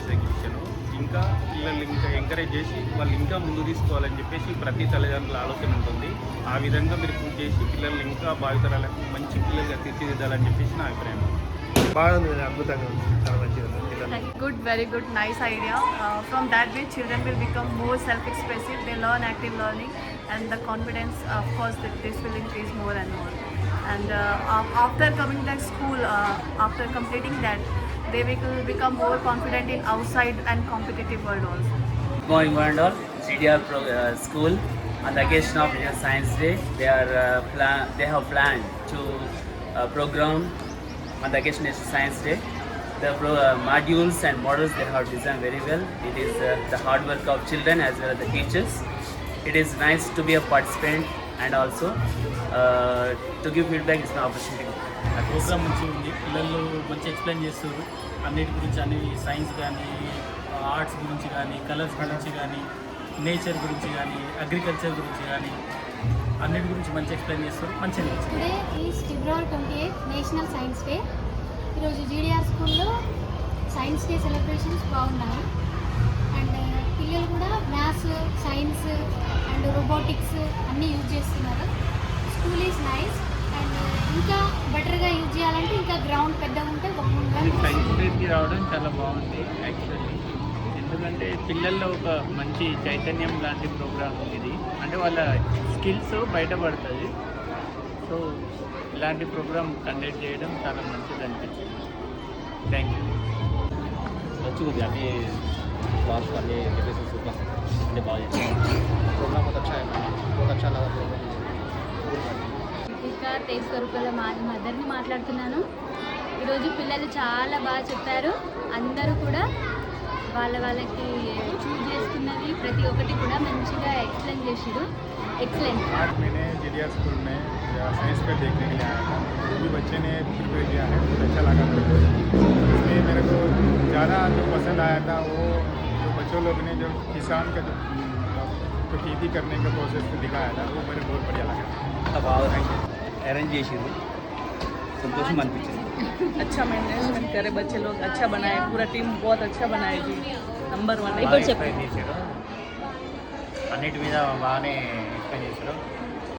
Science exhibition ఇంకా పిల్లలు ఇంకా ఎంకరేజ్ చేసి వాళ్ళు ఇంకా ముందు తీసుకోవాలని చెప్పేసి ప్రతి తల్లిదండ్రుల ఆలోచన ఉంటుంది. ఆ విధంగా మీరు పూజ చేసి పిల్లల్ని ఇంకా భావితరాలకు మంచి పిల్లలుగా తీర్చిదిద్దాలని చెప్పేసి నా అభిప్రాయం. బాగుంది, అద్భుతంగా ఉంది, చాలా మంచిగా ఉంది. Good, very good, nice idea. From that way, children will become more self-expressive. They learn active learning, and the confidence, of course, that this will increase more and more. And after coming to school, after completing that, they will become more confident in outside and competitive world also. Good morning, one and all. CDR school on the occasion of Indian Science Day, they have planned to program on the occasion of Science Day. The modules and models they have designed very well. It is the hard work of children as well as the teachers. It is nice to be a participant and also to give feedback is an opportunity. ఆ programme మంచిగా ఉంది, పిల్లలు మంచి explain చేస్తారు అన్నిటి గురించి, అన్ని science కానీ ఆర్ట్స్ గురించి కానీ కలర్స్ గురించి కానీ నేచర్ గురించి కానీ అగ్రికల్చర్ గురించి కానీ అన్నిటి గురించి మంచి ఎక్స్ప్లెయిన్ చేస్తారు, మంచిగా నచ్చింది. Today is February 28 national science day. ఈరోజు జీడిఆర్ స్కూల్లో సైన్స్ డే సెలబ్రేషన్స్ బాగున్నాయి. అండ్ పిల్లలు కూడా మ్యాథ్స్, సైన్స్ అండ్ రోబోటిక్స్ అన్నీ యూజ్ చేస్తున్నారు. స్కూల్ ఈజ్ నైస్ అండ్ ఇంకా బెటర్గా యూజ్ చేయాలంటే ఇంకా గ్రౌండ్ పెద్దగా ఉంటే బాగుంటుంది. సైన్స్ డేకి రావడం చాలా బాగుంది యాక్చువల్లీ, ఎందుకంటే పిల్లల్లో ఒక మంచి చైతన్యం లాంటి ప్రోగ్రామ్ ఇది. అంటే వాళ్ళ స్కిల్స్ బయటపడుతుంది. సో ఇలాంటి ప్రోగ్రామ్ కండక్ట్ చేయడం చాలా మంచిది అనిపించింది. Thank you. మంచిగా ఉంది, అన్ని క్లాస్ అన్ని డెకరేషన్ సూపర్, అన్ని బాగా చేశారు. ప్రోగ్రామ్ बहुत अच्छा लगा प्रोग्राम. ఇంకా తేజ్ స్వరూపల మదర్ని మాట్లాడుతున్నాను. ఈరోజు పిల్లలు చాలా బాగా చెప్పారు. అందరూ కూడా వాళ్ళకి చూజ్ చేసుకున్నది ప్రతి ఒక్కటి కూడా మంచిగా ఎక్స్ప్లెయిన్ చేసారు. एक्सलेंट. आज मैंने जीडीआर स्कूल में साइंस फेयर देखने के लिए आया था. जो भी बच्चे ने प्रिपेयर किया है बहुत अच्छा लगा मेरे को. इसमें मेरे को ज़्यादा जो पसंद आया था वो जो बच्चों लोग ने जो किसान का जो खेती करने का प्रोसेस दिखाया था वो मेरे बहुत बढ़िया लगा. బాగా అరేంజ్ చేసిరు, సంతోషం అనిపించింది. अच्छा मैनेजमेंट करे बच्चे लोग, अच्छा बनाए, पूरा टीम बहुत अच्छा बनाए जी, नंबर 1. అన్నిటి మీద బాగానే ఎక్స్ప్లెయిన్ చేశారు.